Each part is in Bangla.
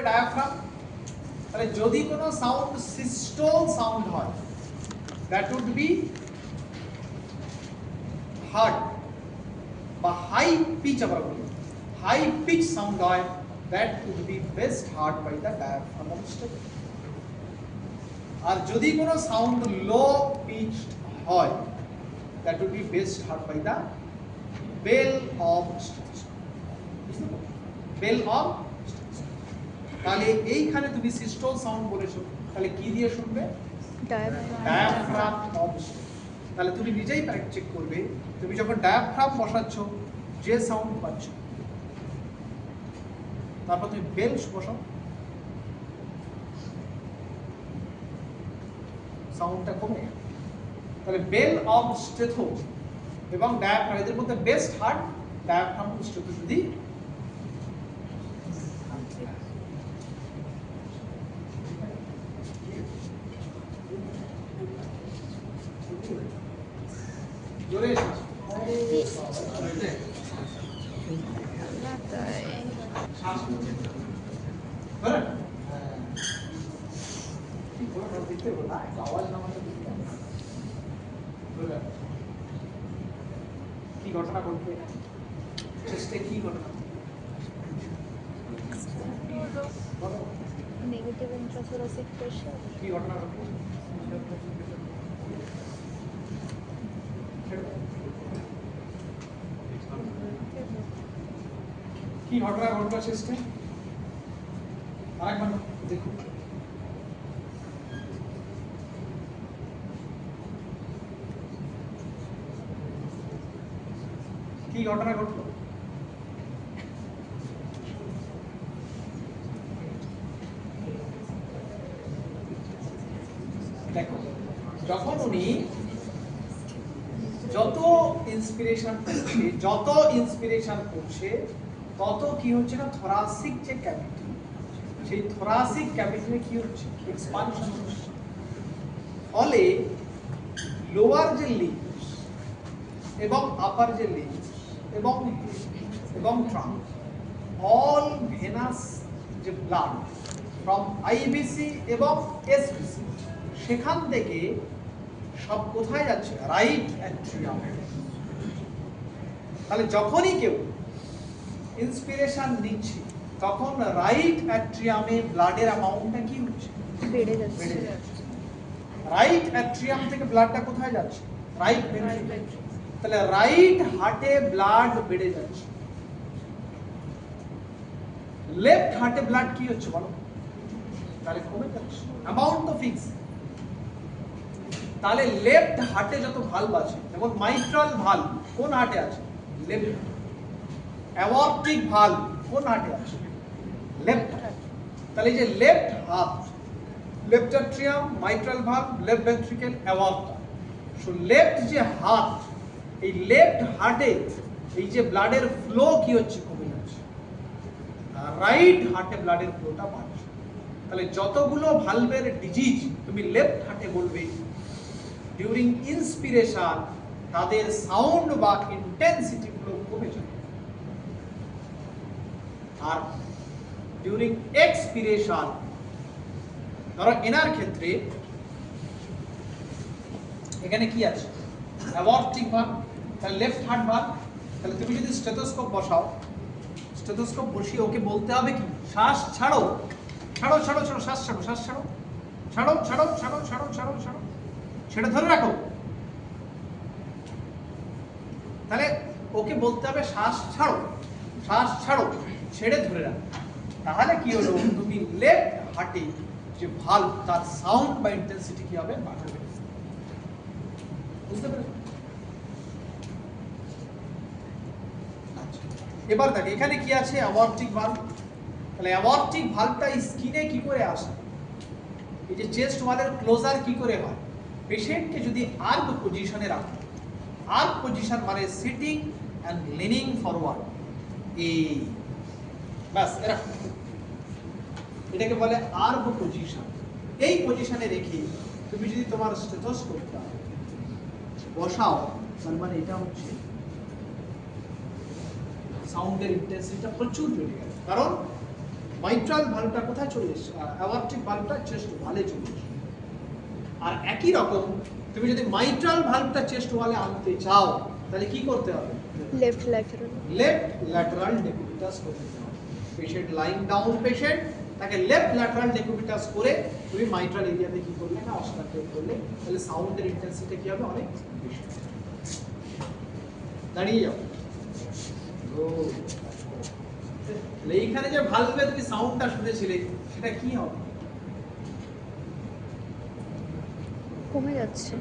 ডায়াফ্রাম। তাহলে যদি কোনো সাউন্ড সিস্টোল সাউন্ড হয়, দ্যাট উড বি হার্ড বা হাই পিচ, আমরা বলি হাই পিচ সাউন্ড হয়, that would be best heard by the diaphragm of stetho. আর যদি কোনো সাউন্ড লো পিচড হয়, that would be best heard by the bell of stethoscope. Bell of stethoscope. তাহলে এইখানে তুমি সিস্টোল সাউন্ড বলেছো, তাহলে কি দিয়ে শুনবে? Diaphragm of stetho. তাহলে তুমি নিজেই চেক করবে, তুমি যখন ডায়াফ্রাম বসাচ্ছ যে সাউন্ড পাচ্ছ, তারপর তুমি বেল বসাও, সাউন্ডটা কমে গেল। তাহলে বেল অফ স্টেথো এবং ডায়াফ্রাম এদের মধ্যে best hard diaphragm of stetho যদি জোরে আওয়াজ না কি ঘটনা ঘটবে? চেস্টে কি ঘটনা? Negative intrathoracic pressure. কি ঘটনা ঘটবে? কি ঘটনা ঘটবে চেস্টে? আরেকবার দেখুন। কি ঘটনা ঘটলো? দেখো, যখন উনি যত ইন্সপিরেশন করছে তত কি হচ্ছে না, থোরাসিক যে ক্যাভিটি, সেই থোরাসিক ক্যাভিটিতে কি হচ্ছে? এক্সপানশন হচ্ছে। ফলে লোয়ার যে লিম্বস এবং আপার যে লিম্বস এবং ট্রাঙ্ক, অল ভেনাস যে ব্লাড ফ্রম আইবিসি এবং এসবিসি, সেখান থেকে সব কোথায় যাচ্ছে? রাইট অ্যাট্রিয়ামে। তাহলে যখনই কেউ ইন্সপিরেশন নিচ্ছে তখন রাইট অ্যাট্রিয়ামে ব্লাডের অ্যামাউন্টটা কি হচ্ছে? বেড়ে যাচ্ছে। রাইট অ্যাট্রিয়াম থেকে ব্লাডটা কোথায় যাচ্ছে? Right ventricle. তাহলে রাইট হার্টে ব্লাড বেড়ে যাচ্ছে। লেফট হার্টে ব্লাড কি হচ্ছে বলো? তাহলে কমে যাচ্ছে। অ্যামাউন্ট তো ফিক্স। তাহলে লেফট হার্টে যত ভালভ আছে, যেমন মাইট্রাল ভালভ কোন হার্টে আছে? লেফট। অ্যাওর্টিক ভালভ কোন হার্টে আছে? লেফট। তাহলে এই যে left heart, left atrium, mitral valve, left ventricle, aorta. So left যে হার্ট, এই লেফট হার্টে এই যে ব্লাডের ফ্লো কি হচ্ছে? কমে যাচ্ছে। আর রাইট হার্টে ব্লাডের ফ্লোটা বাড়ছে। তাহলে যতগুলো ভালভের ডিজিজ তুমি লেফট হার্টে বলবে, ডিউরিং ইন্সপিরেশন তাদের সাউন্ড বা ইন্টেন্সিটি গুলো কমে যাবে। আর ডিউরিং এক্সপিরেশন, ধরো এনার ক্ষেত্রে এখানে কি আছে? অ্যাওর্টিক ভালভ, তাহলে লেফট হার্ট ভালভ। তাহলে তুমি যদি স্টেথোস্কোপ বসাও, স্টেথোস্কোপ বসিয়ে ওকে বলতে হবে কি? শ্বাস ছাড়ো, ছাড়ো ছাড়ো ছাড়ো, শ্বাস ছাড়ো, শ্বাস ছাড়ো, ছাড়ো ছাড়ো ছাড়ো ছাড়ো ছাড়ো ছাড়ো, সেটা ধরে রাখো। তাহলে ওকে বলতে হবে শ্বাস ছাড়ো, শ্বাস ছাড়ো, ছেড়ে ধরে রাখো। তাহলে কি হলো? তুমি লেফট হার্টে যে ভালভ তার সাউন্ড বা ইন্টেন্সিটি কি হবে? বাড়বে। বুঝতে পেরেছো? আচ্ছা, এবার দেখো এখানে কি আছে? Aortic valve. তাহলে অ্যাওর্টিক ভালভটা স্কিনে কি করে আসে? এই যে চেস্ট ওয়ালের ক্লোজার কি করে হয়? পেশেন্টকে যদি আর্ক পজিশনে রাখো, আর্ক পজিশন মানে সিটিং এন্ড লিনিং ফরওয়ার্ড, এই বাস এরকম, এটাকে বলে আর্ক পজিশন। এই পজিশনে রেখে তুমি যদি তোমার স্টেথোস্কোপটা বসাও, তার মানে এটা হচ্ছে সাউন্ডের ইন্টেন্সিটিটা প্রচুর বেড়ে গেল। কারণ মাইট্রাল ভালভটা কোথায় চলে এসছে? অ্যাওয়ার্টিক ভালভটা চেস্ট ভালে চলে এসছে। আর একই রকম তুমি যদি মাইট্রাল ভালভটা চেস্ট ওয়ালে আনতে চাও তাহলে কি করতে হবে? লেফট ল্যাটারাল ডেকুবিটাস করতে হবে। পেশেন্ট লাইং ডাউন, পেশেন্ট তাকে লেফট ল্যাটারাল ডেকুবিটাস করে তুমি মাইট্রাল এরিয়াতে কি করলে না অস্কারটেট করলে, তাহলে সাউন্ডের ইন্টেন্সিটি কি হবে? অনেক বেশি। দাঁড়িয়ে যাও। এইখানে যে ভালভে তুমি সাউন্ডটা শুনেছিলে সেটা কি হবে? কমে যাচ্ছে।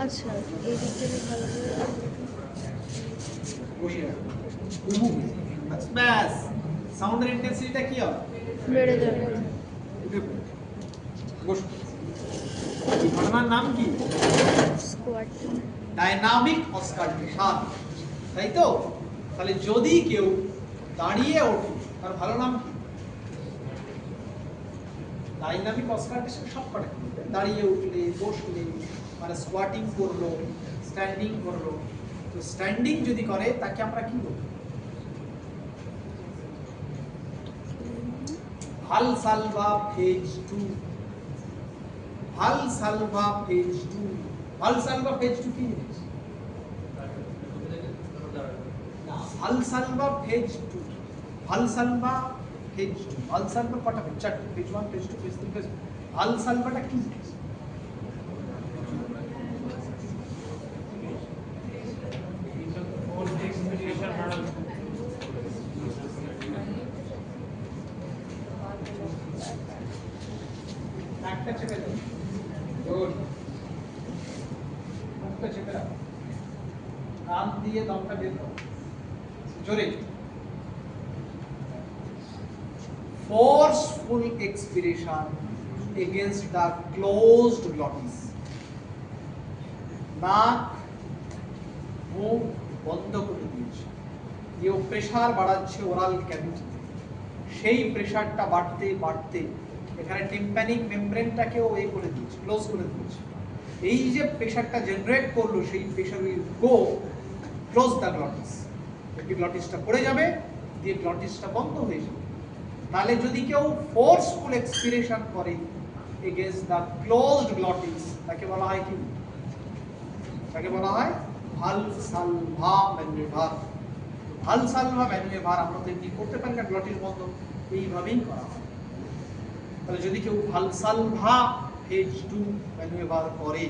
আচ্ছা, এই দিক থেকে ভালো করে বসে রাখো। আচ্ছা, ব্যাস সাউন্ডের ইন্টেন্সিটিটা কি হবে? বেড়ে যাবে। বসো। এই ঘটনার নাম কি? স্কোয়াট। ডাইনামিক অস্কালটেশন, তাই তো? তাহলে যদি কেউ দাঁড়িয়ে ওঠে তার ভালো নাম কি? ডাইনামিক অস্কালটেশন সব কটা দাঁড়িয়ে উঠলে, বসলে, মানে স্কোয়াটিং করলো, স্ট্যান্ডিং করলো। তো স্ট্যান্ডিং যদি করে তাকে আমরা কি বলবো? ভালসালভা ফেজ 2। ভালসালভা ফেজ 2। ভালসালভা ফেজ 2 কি জিনিস? না, ভালসালভা ফেজ 2। ভালসালভা ফেজ 2। ভালসালভা কটা ফেজ? চারটে। Phase 1, phase 2, phase 3, phase. ভালসালভাটা কি জিনিস? একটা চেপে দাও। গুড। মুখটা চেপে রাখো। কান দিয়ে দমটা বের করো। জোরে। Forceful expiration against the closed glottis. নাক মুখ বন্ধ করে দিয়েছে। যে প্রেসার বাড়াচ্ছে ওরাল ক্যাভিটিতে, সেই প্রেসারটা বাড়তে বাড়তে এখানে টিম্প্যানিক মেমব্রেনটাকেও করে দিয়েছে, ক্লোজ করে দিয়েছে। এই যে প্রেসারটা জেনারেট করলো সেই pressure will go close the glottis. একটি গ্লটিসটা পড়ে যাবে, দিয়ে গ্লটিসটা বন্ধ হয়ে যাবে। তাহলে যদি কেউ ফোর্সফুল এক্সপিরেশন করে এগেইনস্ট দ্য ক্লোজড গ্লটিস তাকে বলা হয় কি? তাকে বলা হয় ভালসালভা ম্যানুভার। ভালসালভা ম্যানুভার আমরা তো এমনি করতে পারি না, গ্লটিস বন্ধ এইভাবেই করা হয়। তাহলে যদি কেউ ভালসালভা ফেজ 2 ম্যানুভার করে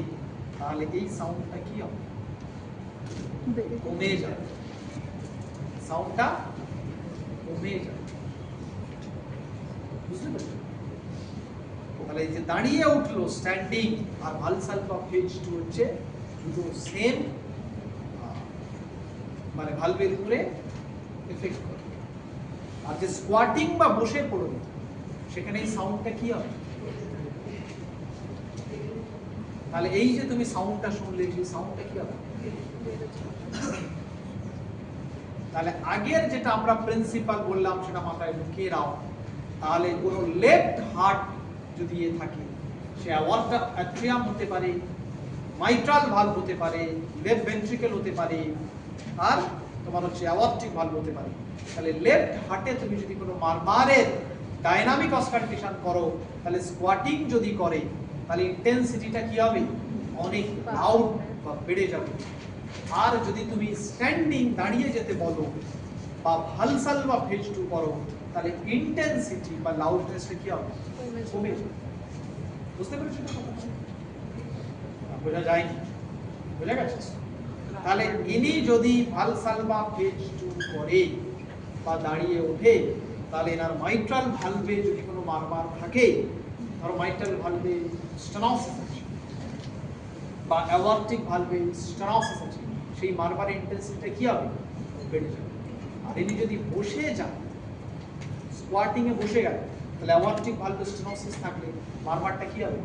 তাহলে এই সাউন্ডটা কি হবে? কমে যাবে। সাউন্ডটা কমে যাবে। বুঝতে পারছো? তাহলে এই যে দাঁড়িয়ে উঠলো, স্ট্যান্ডিং আর ভালসালভা ফেজ 2 হচ্ছে দুটো সেম, মানে ভালভের উপরে এফেক্ট করে। আর যে স্কোয়াটিং বা বসে পড়বে সেখানে এই সাউন্ডটা কি হবে? তাহলে এই যে তুমি সাউন্ডটা শুনলে সেই সাউন্ডটা কি হবে? তাহলে আগের যেটা আমরা প্রিন্সিপাল বললাম সেটা মাথায় ঢুকিয়ে নাও। তাহলে কোনো লেফট হার্ট যদি থাকে সে অ্যাওয়ার্টা অ্যাট্রিয়াম হতে পারে, মাইট্রাল ভালভ হতে পারে, লেফট ভেন্ট্রিকেল হতে পারে, আর তোমার হচ্ছে অ্যাওয়ার্টিক ভালভ হতে পারে। তাহলে লেফট হার্টে তুমি যদি কোনো মারমারের ডাইনামিক অস্কালটেশন করো তাহলে স্কোয়াটিং যদি করে তাহলে ইন্টেন্সিটিটা কি হবে? অনেক লাউড বা বেড়ে যাবে। আর যদি তুমি স্ট্যান্ডিং দাঁড়িয়ে যেতে বলো বা ভালসালভা ফেজ 2 করো তাহলে ইন্টেন্সিটি বা লাউডনেসটা কি হবে? কমে যাবে। বুঝতে পেরেছো? বোঝা যায়নি? বোঝা গেছে? তাহলে ইনি যদি ভালসালভা ফেজ 2 করে বা দাঁড়িয়ে ওঠে তাহলে এনার মাইট্রাল ভালভে যদি কোনো মারমার থাকে, ধরো মাইট্রাল ভালভে স্টেনোসিস আছে বা অ্যাওয়ার্টিক ভালভে স্টেনোসিস আছে, সেই মারমারের ইন্টেন্সিটিটা কি হবে? বেড়ে যাবে। আর ইনি যদি বসে যান, স্কোয়াটিং এ বসে গেল, তাহলে অ্যাওয়ার্টিক ভালভে স্টেনোসিস থাকলে মারমারটা কি হবে?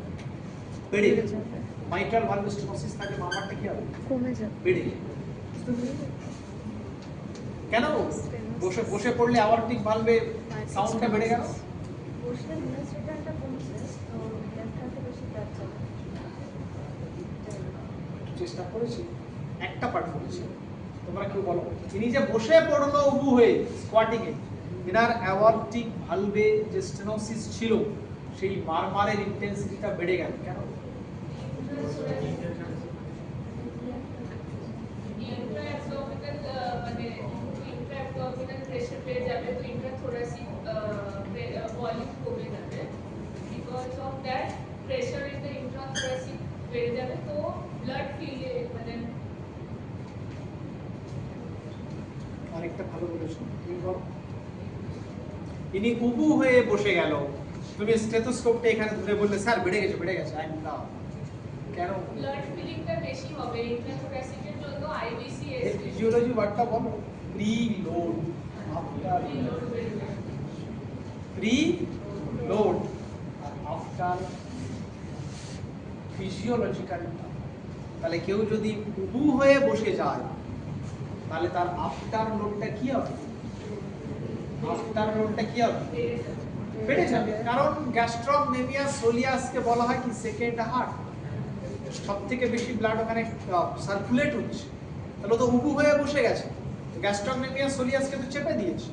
বেড়ে যাবে। মাইট্রাল ভালভে স্টেনোসিস থাকলে মারমারটা কি হবে? কমে যাবে, বেড়ে যাবে। কেন? বসে বসে পড়লে অ্যাওয়ার্টিক ভালভে সাউন্ডটা বেড়ে গেল। বসলে নিউজ রিটার্নটা কমছে, তো লেফট হাতে বেশি প্যাচ চেষ্টা করেছি, একটা পার্ট করেছি, তোমরা কেউ বলো, ইনি যে বসে পড়লো উবু হয়ে স্কোয়াটিং এ, এনার অ্যাওয়ার্টিক ভালভে যে স্টেনোসিস ছিল সেই মারমারের ইন্টেন্সিটিটা বেড়ে গেল কেন? মানে ইন্ট্রাঅ্যাবডোমিনাল প্রেসার বেড়ে যাবে, তো ইন্ট্রাথোরাসিক ভলিউম কমে যাবে, because of that pressure in the intrathoracic বেড়ে যাবে, তো ব্লাড ফিলে মানে অনেকটা ভালো বলেছো তুমি বলো। ইনি উবু হয়ে বসে গেল, তুমি স্টেথোস্কোপটা এখানে ধরে বললে স্যার বেড়ে গেছে আই না, কেন? ব্লাড ফিলিংটা বেশি হবে ইন্ট্রাথোরাসিকের জন্য, আইভিসি এই ফিজিওলজি ওয়ার্ডটা বলো, প্রি লোড আফটার লোড বেড়ে যাবে। প্রি লোড আর আফটার ফিজিওলজিক্যাল। তাহলে কেউ যদি উবু হয়ে বসে যায় তাহলে তার আফটার লোডটা কি হবে? আফটার লোডটা কি হবে? বেড়ে যাবে, কারণ গ্যাস্ট্রোনেমিয়া সোলিয়াসকে বলা হয় কি সেকেন্ড হার্ট, সবথেকে বেশি ব্লাড ওখানে সার্কুলেট হচ্ছে, তাহলে তো উবু হয়ে বসে গেছে, গ্যাস্ট্রোনেমিয়া সোলিয়াসকে তো চেপে দিয়েছে,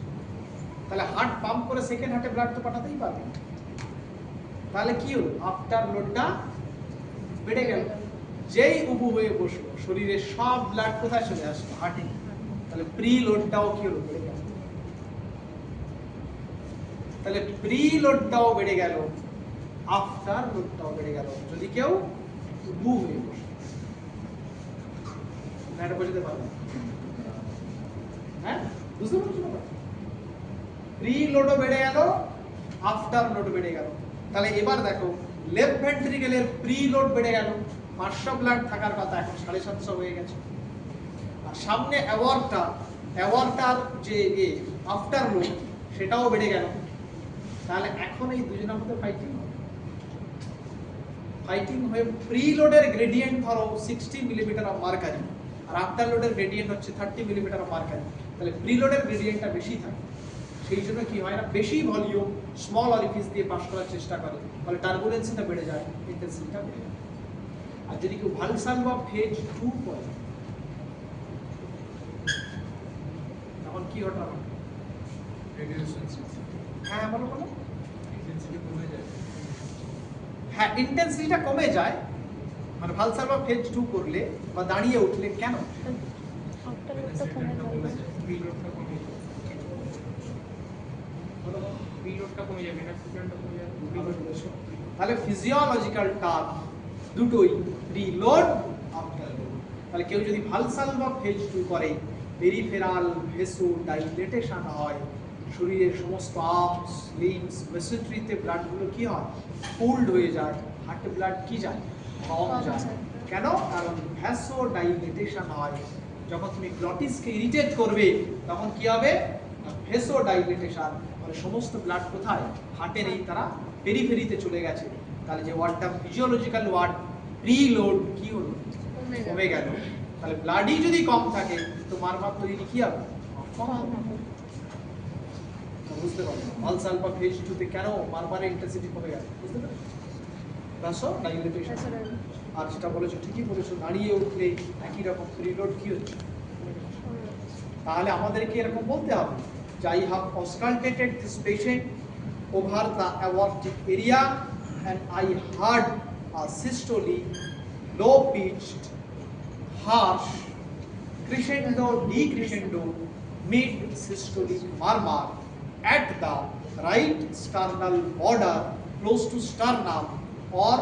তাহলে হার্ট পাম্প করে সেকেন্ড হার্টে ব্লাড তো পাঠাতেই পারবে, তাহলে কি হলো? আফটার লোডটা বেড়ে গেল। যেই উবু হয়ে বসলো শরীরের সব ব্লাড কোথায় চলে আসলো? হার্টে, তাহলে প্রি লোডটাও কি হলো? বেড়ে গেল। তাহলে প্রি লোডটাও বেড়ে গেল, আফটার লোডটাও বেড়ে গেল যদি কেউ উবু হয়ে বসে। না এটা বুঝতে পারবে? হ্যাঁ বুঝতে পারছো না? প্রি লোডও বেড়ে গেল, আফটার লোড বেড়ে গেল। তাহলে এবার দেখো লেফট ভেন্ট্রিকেলের প্রি লোড বেড়ে গেল, 500 ব্লাড থাকার কথা এখন 750 হয়ে গেছে। আর সামনে অ্যাওয়ার্টার যে আফটার লোড সেটাও বেড়ে গেল। তাহলে এখন এই দুজনের মধ্যে ফাইটিং হয়ে প্রি লোডের গ্রেডিয়েন্ট ধরো 60 মিলিমিটার অফ মার্কারি আর আফটার লোডের গ্রেডিয়েন্ট হচ্ছে 30 মিলিমিটার অফ মার্কারি, তাহলে প্রি লোডের গ্রেডিয়েন্টটা বেশি থাকে, সেই জন্য কি হয় না বেশি ভলিউম স্মল অরিফিস দিয়ে পাস করার চেষ্টা করে, ফলে টার্বুলেন্সিটা বেড়ে যায়, ইন্টেন্সিটিটা বেড়ে যায়। আর যদি কেউ ভালসালভা ফেজ 2 করে তখন কি ঘটনা ঘটে? হ্যাঁ বলো বলো। হ্যাঁ ইন্টেন্সিটিটা কমে যায়, মানে ভালসালভা ফেজ 2 করলে বা দাঁড়িয়ে উঠলে। কেন? তাহলে ফিজিওলজিক্যাল টার্ম দুটোই প্রি লোড আফটার লোড। তাহলে কেউ যদি ভালসালভা ফেজ 2 করে, পেরিফেরাল ভেসো ডাইলেটেশন হয়, শরীরের সমস্ত আর্মস লিম্বস ভেসেট্রিতে ব্লাডগুলো কি হয়? পুলড হয়ে যায়, হার্টে ব্লাড কি যায়? কম যায়। কেন? কারণ ভ্যাসো ডাইলেটেশন হয়। যখন তুমি গ্লটিসকে ইরিটেট করবে তখন কি হবে? ভেসো ডাইলেটেশন, মানে সমস্ত ব্লাড কোথায়? হার্টে নেই, তারা পেরিফেরিতে চলে গেছে। তাহলে যে ওয়ার্ডটা ফিজিওলজিক্যাল ওয়ার্ড প্রি লোড কি হলো? কমে গেল। তাহলে ব্লাডই যদি কম থাকে তো মারমার তৈরি কি হবে? কম হবে। বুঝতে পারছো ভালসালভা ফেজ 2 তে কেন মারমারের ইন্টেন্সিটি কমে গেল? বুঝতে পারছো? ভ্যাসো ডাইলেটেশন। আর যেটা বলেছো ঠিকই বলেছো, দাঁড়িয়ে উঠলে একই রকম প্রি লোড কি হচ্ছে? তাহলে আমাদেরকে এরকম বলতে হবে যে I have auscultated this patient over the aortic area and I heard a systole, low pitched, harsh, crescendo, decrescendo, mid systolic murmur at the right sternal border close to sternum or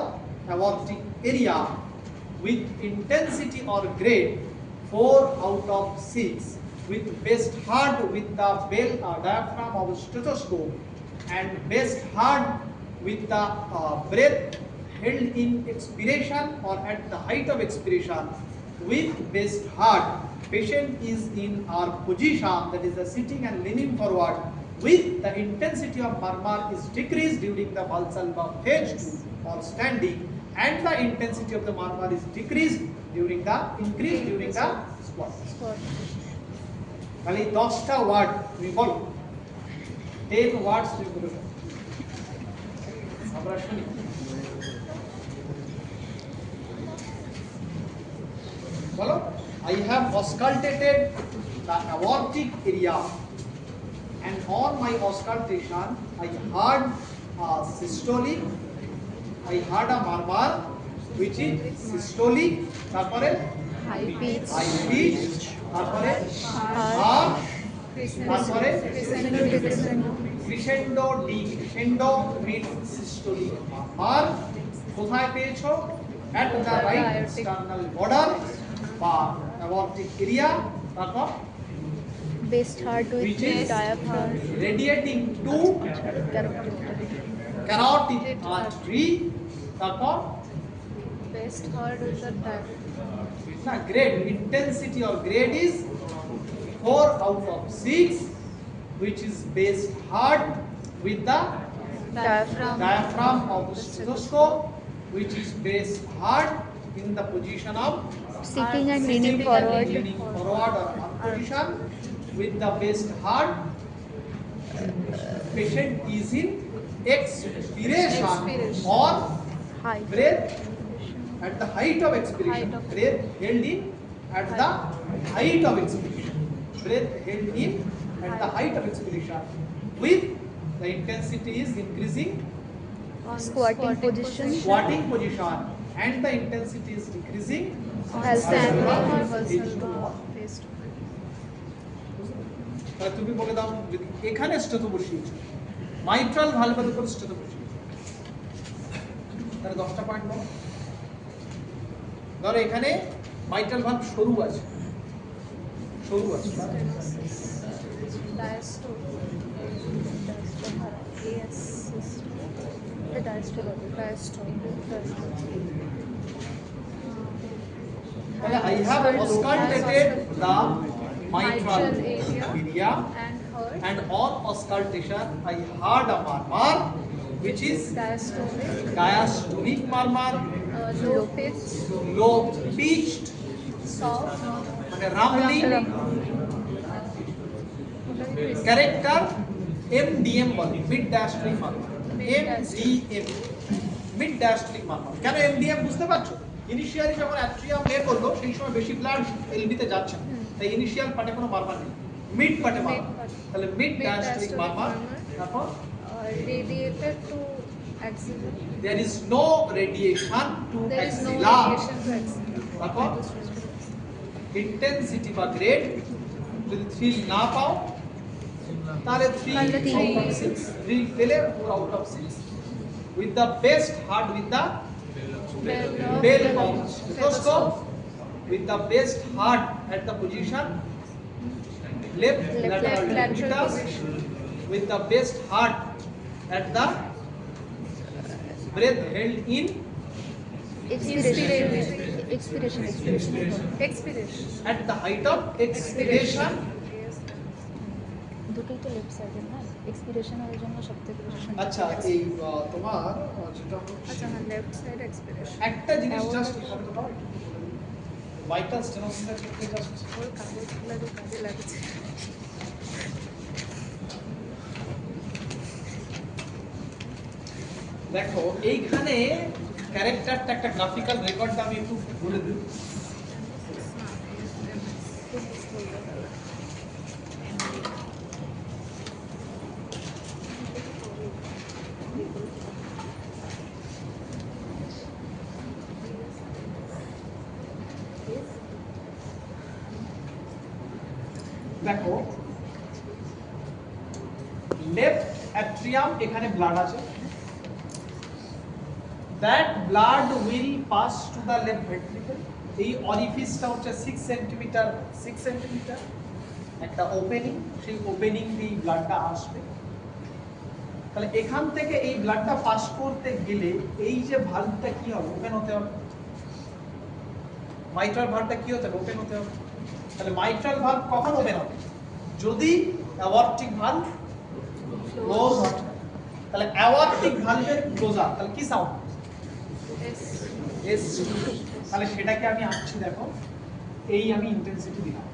aortic area with intensity or grade 4 out of 6, with best heard with the bell diaphragm of stethoscope and best heard with the breath held in expiration or at the height of expiration, with best heard. Patient is in our position, that is the sitting and leaning forward, with the intensity of murmur is decreased during the Valsalva phase 2 or standing, and the intensity of the murmur is decreased during the increase during the squat. তাহলে 10টা ওয়ার্ড তুমি বলো, 10 ওয়ার্ডস তুমি বলো, আমরা শুনি। বলো I have auscultated the aortic area, and on my auscultation I heard a systolic, I heard a murmur which is systolic, তারপরে high pitch, high pitch, তারপরে harsh, তারপরে crescendo, decrescendo, mid systolic murmur। কোথায় পেয়েছো? At the right external border বা aortic area, তারপর best heart with which is diaphragm, radiating to carotid artery, তারপর best heart with the diaphragm, না grade intensity or grade is 4 out of 6, which is best heart with the diaphragm of the stethoscope, which is best heart in the position of sitting and sitting leaning and forward, leaning forward or arm position with the best heart. Patient is in expiration or high breath at the height of expiration. Height of- Breath held in at the height of expiration. Breath held in at the height of expiration. With the intensity is increasing, squatting position, squatting position, and the intensity is decreasing. while standing or H2O. তাহলে তুমি বলে দাও, যদি এখানে স্টেথো বসিয়েছো, মাইট্রাল ভালভের উপর স্টেথো বসিয়েছো, তাহলে 10টা পয়েন্ট নাও। ধরো এখানে মাইট্রাল ভালভ সরু আছে, সরু আছে, তাহলে I have auscultated the mitral area, and heard and on auscultation I heard a murmur which is diastolic murmur, low pitch, low pitched, soft, মানে rumbling character, MDM বলে, mid diastolic murmur, MDM, mid diastolic murmur। কেন MDM বুঝতে পারছো? ইনিশিয়ালি যখন অ্যাট্রিয়াম লে করলো সেই সময় বেশি ব্লাড এলবিতে যাচ্ছে না, তাই ইনিশিয়াল পার্টে কোনো মারমার নেই, মিড পার্টে মারমার। তাহলে মিড ডায়াস্টলিক মারমার, তারপর radiated to axilla. there is no radiation to There is no axilla, radiation to axilla. তারপর ইন্টেন্সিটি বা গ্রেড যদি 3 না পাও তাহলে 3 তাহলে three। out of 6, 3 পেলে 4 out of 6, with the best heart with the bell of stethoscope, with the best heart at the position left lateral decubitus, with the best heart at the breath held in Expiration. at the height of expiration। দুটোই তো লেফট সাইডে না, এক্সপিরেশন এর জন্য সবথেকে বেশি। আচ্ছা এই তোমার যেটা আচ্ছা হ্যাঁ, লেফট সাইড এক্সপিরেশন। একটা জিনিস জাস্ট এখানে তো দাও, ভাইটাল স্টেনোসিসের ক্ষেত্রে জাস্ট ওর কাগজগুলো তো কাজে লাগছে। দেখো এইখানে ক্যারেক্টারটা একটা গ্রাফিক্যাল রেকর্ডটা আমি একটু বলে দিই। দেখো লেফট অ্যাট্রিয়াম, এখানে ব্লাড আছে, that blood will pass to the left ventricle। এই অরিফিসটা হচ্ছে 6 সেন্টিমিটার একটা ওপেনিং, সেই ওপেনিং দিয়ে ব্লাডটা আসবে। তাহলে এখান থেকে এই ব্লাডটা পাস করতে গেলে এই যে ভালভটা কি হবে, ওপেন হতে হবে। মাইট্রাল ভালভটা কি হতে হবে, ওপেন হতে হবে। তাহলে মাইট্রাল ভালভ কখন ওপেন হবে? যদি অ্যাওর্টিক ভালভ ক্লোজ হয়। তাহলে অ্যাওর্টিক ভালভের ক্লোজার, তাহলে কি সাউন্ড? S2। তাহলে সেটাকে আমি আঁকছি, দেখো এই আমি ইন্টেন্সিটি দিলাম,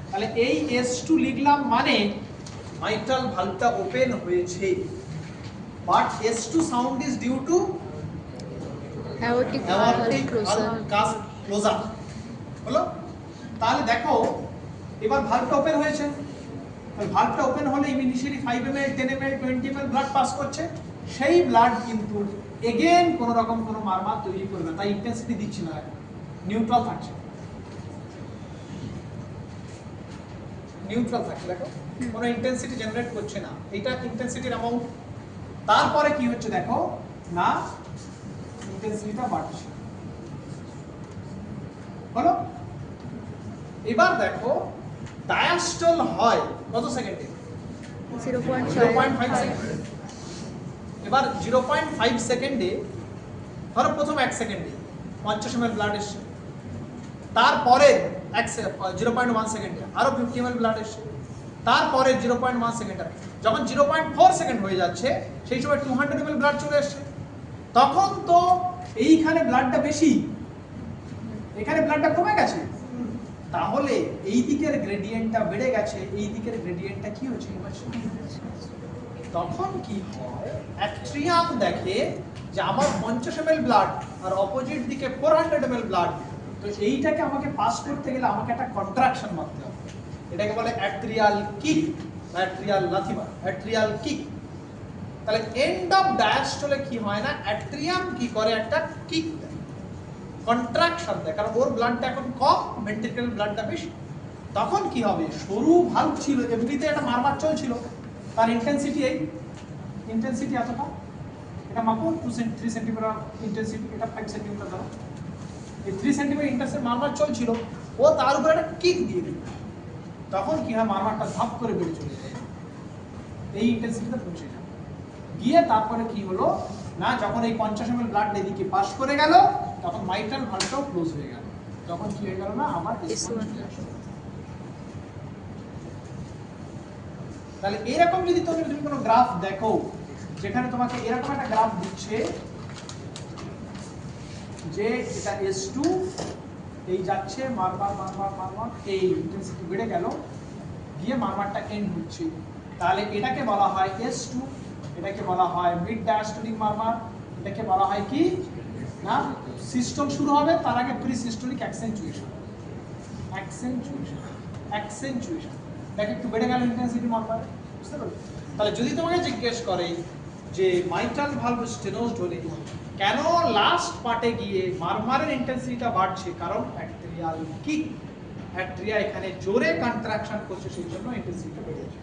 তাহলে এই S2 লিখলাম মানে মাইট্রাল ভালভটা ওপেন হয়েছে, but S2 sound is due to Aortic aortic closer. Cusp closure হলো। তাহলে দেখো এবার ভালভটা ওপেন হয়েছে, ভালভটা ওপেন হলে initially 5 ml 10 ml 20 ml blood pass করছে, সেই ব্লাড কিন্তু এগেন কোনো রকম কোনো মারমার তৈরি করবে না, তাই ইন্টেন্সিটি দিচ্ছি না, নিউট্রাল থাকছে, নিউট্রাল থাকছে। দেখো কোনো ইন্টেন্সিটি জেনারেট করছে না, এটা ইন্টেন্সিটির অ্যামাউন্ট। তারপরে কি হচ্ছে দেখো না, ইন্টেন্সিটিটা বাড়ছে হলো। এবার দেখো ডায়াস্টল হয় কত সেকেন্ডে? 0.5 সেকেন্ড। এবার 0.5 সেকেন্ডে ধরো প্রথম 1 সেকেন্ডে 50 ml ব্লাড এসছে, তারপরে 0.1 সেকেন্ডে আরো 50 ml ব্লাড এসছে, তারপরে 0.1 সেকেন্ডে, যখন 0.4 সেকেন্ড হয়ে যাচ্ছে সেই সময় 200 ml ব্লাড চলে এসছে, তখন তো এইখানে ব্লাডটা বেশি, এখানে ব্লাডটা কমে গেছে, তাহলে এই দিকের গ্রেডিয়েন্টটা বেড়ে গেছে, এই দিকের গ্রেডিয়েন্টটা কি হচ্ছে? তখন কি হয়, অ্যাট্রিয়াম দেখে যে আমার 50 ml ব্লাড আর অপোজিট দিকে 400 ml ব্লাড, তো এইটাকে আমাকে পাস করতে গেলে আমাকে একটা কন্ট্রাকশন মারতে হবে, এটাকে বলে অ্যাট্রিয়াল কিক, অ্যাট্রিয়াল লাথিমা, অ্যাট্রিয়াল কিক। তাহলে এন্ড অফ ডায়াস্টলে কি হয় না, অ্যাট্রিয়াম কি করে একটা কিক দেয়, কন্ট্রাকশন দেয়, কারণ ওর ব্লাডটা এখন কম, ভেন্ট্রিকেল ব্লাডটা বেশি। তখন কি হবে, সরু ভালভ ছিল, এমনিতে একটা মারমার চলছিল, তার ইন্টেন্সিটি এই ইন্টেন্সিটি এতটা, এটা মাপো 3 সেন্টিমিটার ইন্টেন্সিটি, এটা 5 সেন্টিমিটার ধরো, এই 3 সেন্টিমিটার ইন্টেন্সিটি মারমার চলছিল, ও তার উপরে একটা কিক দিয়ে দিল, তখন কি হয়, মারমারটা ধাপ করে বেড়ে চলে যায়, এই ইন্টেন্সিটিতে পৌঁছে যায়, গিয়ে তারপরে কি হলো না, যখন এই 50 ml ব্লাড এদিকে পাস করে গেল, তখন মাইট্রাল ভালভটাও ক্লোজ হয়ে গেল, তখন কি হয়ে গেল না, আমার S1 চলে আসলো। তাহলে এরকম যদি তুমি কোনো গ্রাফ দেখো, যেখানে তোমাকে এরকম একটা গ্রাফ দিচ্ছে যে এটা S2 এই যাচ্ছে মারমার মারমার মারমার, এই ইন্টেন্সিটি বেড়ে গেল, গিয়ে মারমারটা এন্ড হচ্ছে, তাহলে এটাকে বলা হয় S2, এটাকে বলা হয় মিড ডায়াস্টোলিক মারমার, এটাকে বলা হয় কি না, সিস্টোল শুরু হবে তার আগে প্রি সিস্টোলিক অ্যাকসেন্চুয়েশন, অ্যাকসেন্চুয়েশন, অ্যাকসেন্চুয়েশন, দেখে একটু বেড়ে গেল ইন্টেন্সিটি মারমার, বুঝতে পারলে? তাহলে যদি তোমাকে জিজ্ঞেস করে যে মাইট্রাল ভালভ স্টেনোজড হলে কেন লাস্ট পার্টে গিয়ে মারমারের ইন্টেন্সিটিটা বাড়ছে, কারণ অ্যাট্রিয়াল কিক, অ্যাট্রিয়া এখানে জোরে কন্ট্রাকশন করছে, সেই জন্য ইন্টেন্সিটিটা বেড়ে যাচ্ছে।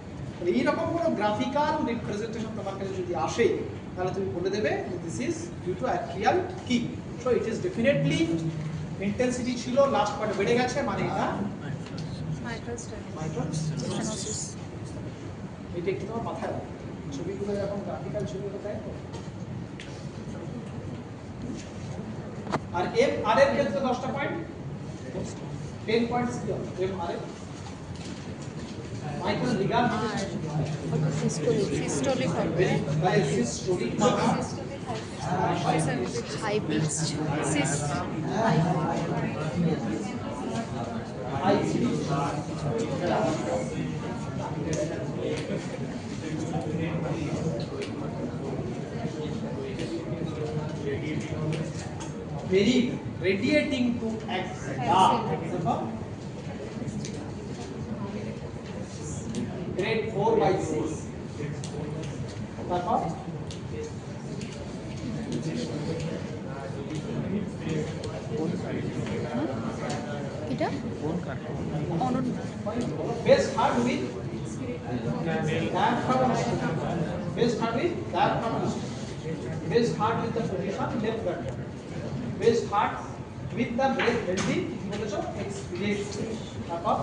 এইরকম কোনো গ্রাফিক্যাল রিপ্রেজেন্টেশন তোমার কাছে যদি আসে, তাহলে তুমি বলে দেবে যে this is due to atrial kick, so it is definitely intensity ছিল লাস্ট পার্টে বেড়ে গেছে, মানে এটা মাইট্রাল স্টেনোসিস। এটা একটু তোমার মাথায় রাখো, ছবিগুলো এরকম গ্রাফিক্যাল ছবিগুলো দেয় তো। আর এম আর এর ক্ষেত্রে 10টা পয়েন্ট, 10 পয়েন্টস কি হবে এম আর এর মাইট্রাল রিগার্ড সিস্টোলিক হবে, systolic high pitched cyst, very radiating to axilla, grade 4/6, তারপর এটা অনন্য best heart with diaphragm, best heart with diaphragm, best heart with the position left button, best heart with the breath healthy, বলেছো exhale, তারপর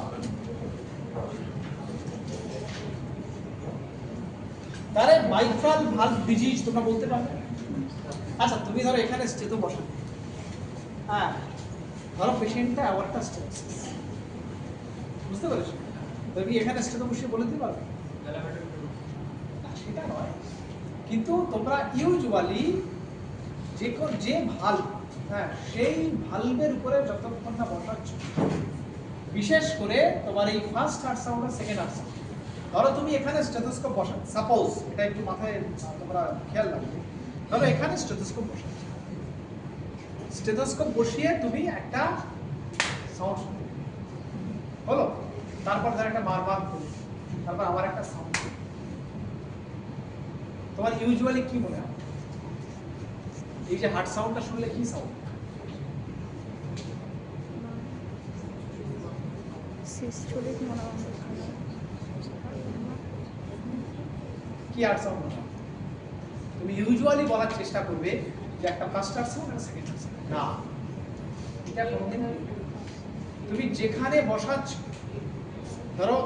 তারে মাইট্রাল ভালভ ডিজিজ তোমরা বলতে পারবে? আচ্ছা তুমি ধরো এখানে স্টেথো বসাও, হ্যাঁ ধরো পেশেন্টটা অ্যাওয়ার্টা স্টেনোসিস, বুঝতে পেরেছো? তুমি এখানে স্টেথো বসিয়ে বলে দিতে পারবে না, সেটা নয়, কিন্তু তোমরা ইউজুয়ালি যে ভালভ, হ্যাঁ সেই ভালভের উপরে যতক্ষণ না বসাচ্ছ, বিশেষ করে তোমার এই ফার্স্ট হার্ট সাউন্ড আর সেকেন্ড হার্ট সাউন্ড, ধরো তুমি এখানে স্টেথোস্কোপ বসাও, সাপোজ এটা একটু মাথায় তোমরা খেয়াল রাখবে, ধরো এখানে স্টেথোস্কোপ বসাচ্ছ, স্টেথোস্কোপ বসিয়ে তুমি একটা সাউন্ড শুনবে, হলো? তারপর ধর একটা মারমার করবে, তারপর আবার একটা সাউন্ড। তোমার ইউজুয়ালি কি মনে হয় এই যে হার্ট সাউন্ডটা শুনলে কি সাউন্ড? সিস্টোলিক মনে হয়। কি হার্ট সাউন্ড মনে হয়? তুমি ইউজুয়ালি বলার চেষ্টা করবে যে একটা ফার্স্ট হার্ট সাউন্ড আর সেকেন্ড হার্ট সাউন্ড। না, এটা কোনোদিন তুমি যেখানে বসাচ্ছ, ধরো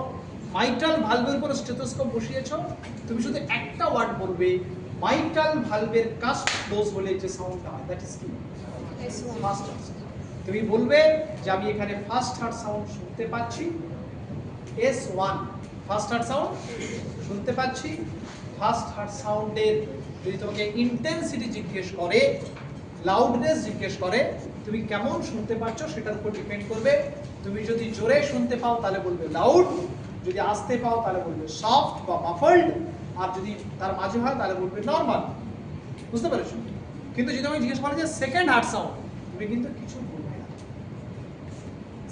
মাইট্রাল ভালভের উপর স্টেথোস্কোপ বসিয়েছো, তুমি শুধু একটা ওয়ার্ড বলবে, মাইট্রাল ভালভের কাস্ট ক্লোজ হলে যে সাউন্ডটা হয়, দ্যাট ইজ কি? First heart. তুমি বলবে যে আমি এখানে ফার্স্ট হার্ট সাউন্ড শুনতে পাচ্ছি, S1 ফার্স্ট হার্ট সাউন্ড শুনতে পাচ্ছি। ফার্স্ট হার্ট সাউন্ডের যদি তোমাকে ইন্টেন্সিটি জিজ্ঞেস করে, লাউডনেস জিজ্ঞেস করে, তুমি কেমন শুনতে পাচ্ছ সেটার উপর ডিপেন্ড করবে। তুমি যদি জোরে শুনতে পাও তাহলে বলবে লাউড, যদি আস্তে পাও তাহলে বলবে সফট বা মাফলড, আর যদি তার মাঝে হয় তাহলে বলবে নরমাল। বুঝতে পেরেছো? কিন্তু যদি আমি জিজ্ঞেস করি যে সেকেন্ড হার্ট সাউন্ড, তুমি কিন্তু কিছু বলবে না।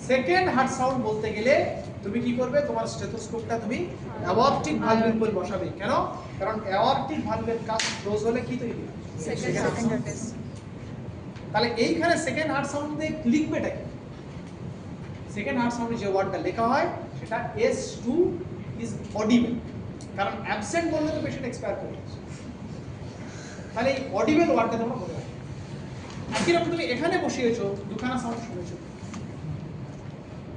সেকেন্ড হার্ট সাউন্ড বলতে গেলে তুমি কি করবে? তোমার স্টেথোস্কোপটা তুমি অ্যাওয়ার্টিক ভালভের উপর বসাবে। কেন? কারণ অ্যাওয়ার্টিক ভালভের কাজ ক্লোজ হলে কি তৈরি হয়? Second heart. তাহলে এইখানে সেকেন্ড হার্ট সাউন্ড দিয়ে লিখবেটা কি? সেকেন্ড হার্ট সাউন্ডে যে ওয়ার্ডটা লেখা হয় সেটা S2 ইজ অডিবল। কারণ অ্যাবসেন্ট বললে তো পেশেন্ট এক্সপায়ার করে যাচ্ছে। তাহলে এই অডিবল ওয়ার্ডটা তোমরা মনে রাখবে। একই রকম তুমি এখানে বসিয়েছো, দুখানা সাউন্ড শুনেছো,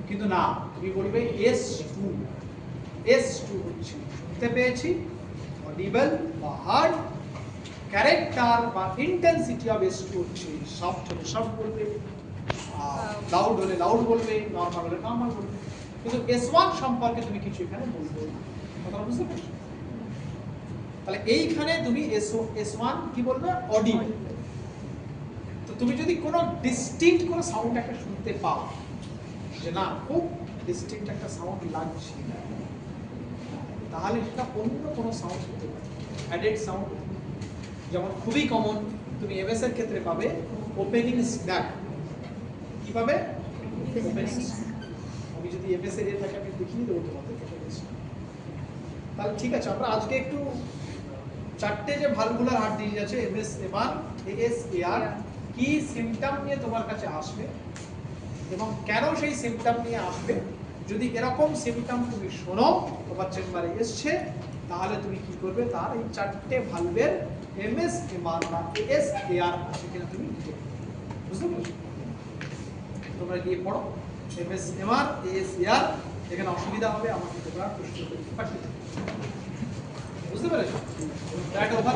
কিন্তু না, তুমি বলবে S2 হচ্ছে শুনতে পেয়েছি, অডিবল বা হার্ড। ক্যারেক্টার বা ইন্টেন্সিটি অফ S2 হচ্ছে সফট হলে সফট বলবে, লাউড হলে লাউড বলবে, নরমাল হলে নরমাল বলবে। কিন্তু S1 সম্পর্কে তুমি কিছু এখানে বলবে না। কথা বুঝতে পারছো? তাহলে এইখানে তুমি S1 কি বলবে? অডিবল। তো তুমি যদি কোনো ডিস্টিংক্ট কোনো সাউন্ড একটা শুনতে পাও, যে না খুব ডিস্টিংক্ট একটা সাউন্ড লাগছে, তাহলে সেটা অন্য কোনো সাউন্ড হতে পারে, অ্যাডেড সাউন্ড। যেমন খুবই কমন তুমি এমএস এর ক্ষেত্রে পাবে ওপেনিং স্ন্যাপ। কি পাবে? ওপেনিং। আমি যদি এমএস এর থাকে আমি দেখিয়ে দেবো তোমাদেরকে। তাহলে ঠিক আছে, আমরা আজকে একটু চারটে যে ভালভুলার হার্ট ডিজিজ আছে, এমএস, এমআর, এএস, এআর, কি সিমটম নিয়ে তোমার কাছে আসবে এবং কেন সেই সিমটম নিয়ে আসবে। যদি এরকম সিমটম তুমি শোনো তোমার চেম্বারে এসছে, তাহলে তুমি কি করবে? তার এই চারটে ভালভের এমএস, এমআর বা এএস, এআর আছে কিনা তুমি লিখে দেবে। বুঝতে পেরেছো? তোমরা গিয়ে পড়ো এমএস, এমআর, এএস, এআর। এখানে অসুবিধা হবে আমাকে তোমরা প্রশ্ন করতে পারবে। বুঝতে পেরেছো? That over